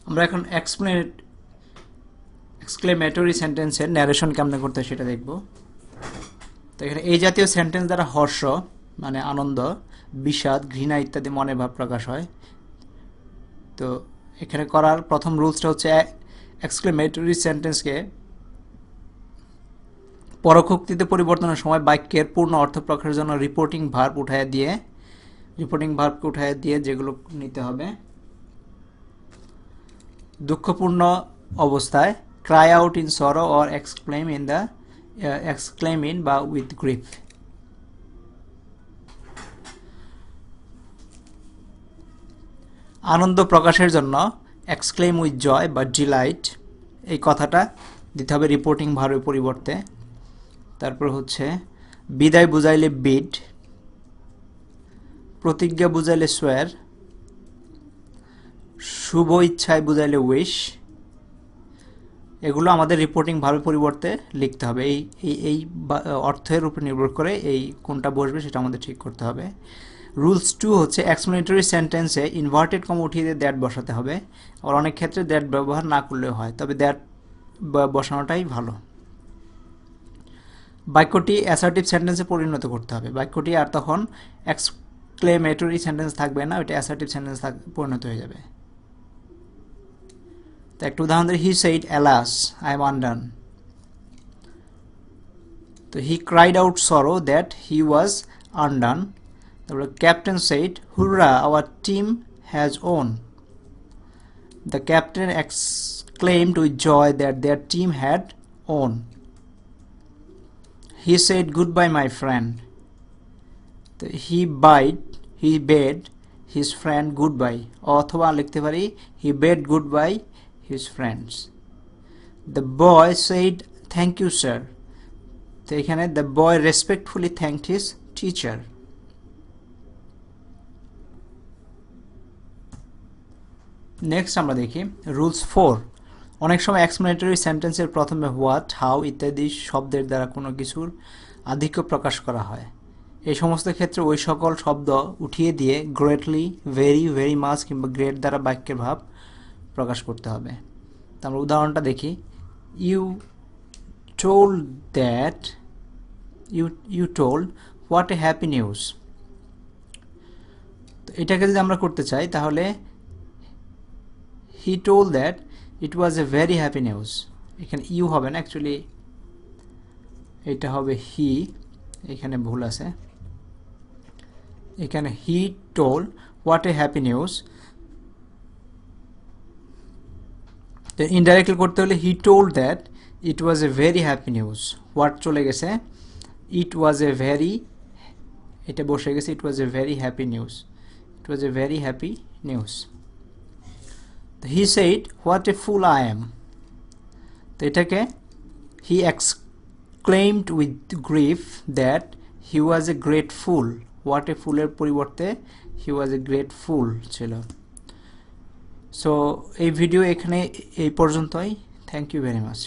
আমরা এখন এক্সক্লেমেটরি সেন্টেন্সের ন্যারেশন কেমনে করতে সেটা দেখব। তো এখানে এই জাতীয় সেন্টেন্স দ্বারা হর্ষ মানে আনন্দ, বিষাদ, ঘৃণা ইত্যাদি মনে ভাব প্রকাশ হয়। তো এখানে করার প্রথম রুলসটা হচ্ছে এক্সক্লেমেটরি সেন্টেন্সকে পরোক্ষোক্তিতে পরিবর্তনের সময় বাক্যের পূর্ণ অর্থ প্রকাশের জন্য রিপোর্টিং ভার্বকে উঠায় দিয়ে যেগুলো নিতে হবে। দুঃখপূর্ণ অবস্থায় ক্রাই আউট ইন সরো অর এক্সক্লেম ইন বা উইথ গ্রিফ। আনন্দ প্রকাশের জন্য এক্সক্লেম উইথ জয় বা ডিলাইট এই কথাটা দিতে হবে রিপোর্টিং ভার্বের পরিবর্তে। তারপর হচ্ছে বিদায় বুঝাইলে বিড, প্রতিজ্ঞা বুঝাইলে সোয়ার, শুভ ইচ্ছায় বুঝাইলে উইশ। এগুলো আমাদের রিপোর্টিং ভার্বের পরিবর্তে লিখতে হবে। এই অর্থের উপর নির্ভর করে এই কোনটা বসবে সেটা আমাদের ঠিক করতে হবে। রুলস 2 হচ্ছে এক্সপ্লেনেটরি সেন্টেন্সে ইনভার্টেড কমা উঠিয়ে দিয়ে দ্যাট বসাতে হবে। আর অনেক ক্ষেত্রে দ্যাট ব্যবহার না করলেও হয়, তবে দ্যাট বসানোটাই ভালো। বাক্যটি অ্যাসার্টিভ সেন্টেন্সে পরিণত করতে হবে। বাক্যটি আর তখন এক্সক্লেমেটরি সেন্টেন্স থাকবে না, ওইটা অ্যাসার্টিভ সেন্টেন্স পরিণত হয়ে যাবে। তো একটা উদাহরণ দিই, he said alas I am undone. তো he cried out sorrow that he was undone. তারপরে captain said hurrah our team has won. The captain exclaimed with joy that their team had won. He said goodbye my friend. He bade his friend goodbye. অথবা লিখতে পারি he bade goodbye his friends. The boy said thank you sir. তো এখানে the boy respectfully thanked his teacher. Next আমরা দেখি rules 4। অনেক সময় explanatory সেন্টেন্সের প্রথমে হোয়াট, হাউ ইত্যাদি শব্দের দ্বারা কোনো কিছুর আধিক্য প্রকাশ করা হয়। এই সমস্ত ক্ষেত্রে ওই সকল শব্দ উঠিয়ে দিয়ে গ্রেটলি, ভেরি, ভেরি মাচ কিংবা গ্রেট দ্বারা বাক্যের ভাব প্রকাশ করতে হবে। তো আমরা উদাহরণটা দেখি, you told what a happy news. তো এটাকে যদি আমরা করতে চাই তাহলে he told that it was a very happy news. এখানে ইউ হবে না, অ্যাকচুয়ালি এটা হবে হি, এখানে ভুল আছে। এখানে he told what a happy news। তো ইনডাইরেক্টলি করতে হলে he told that it was a very happy news। what চলে গেছে, it was a very, এটা বসে গেছে it was a very happy news। it was a very happy news। He said what a fool I am। তো এটাকে he exclaimed with grief that he was a great fool। what a fool এর পরিবর্তে he was a great fool ছিল। So এই video এখানে এই পর্যন্তই। Thank you very much.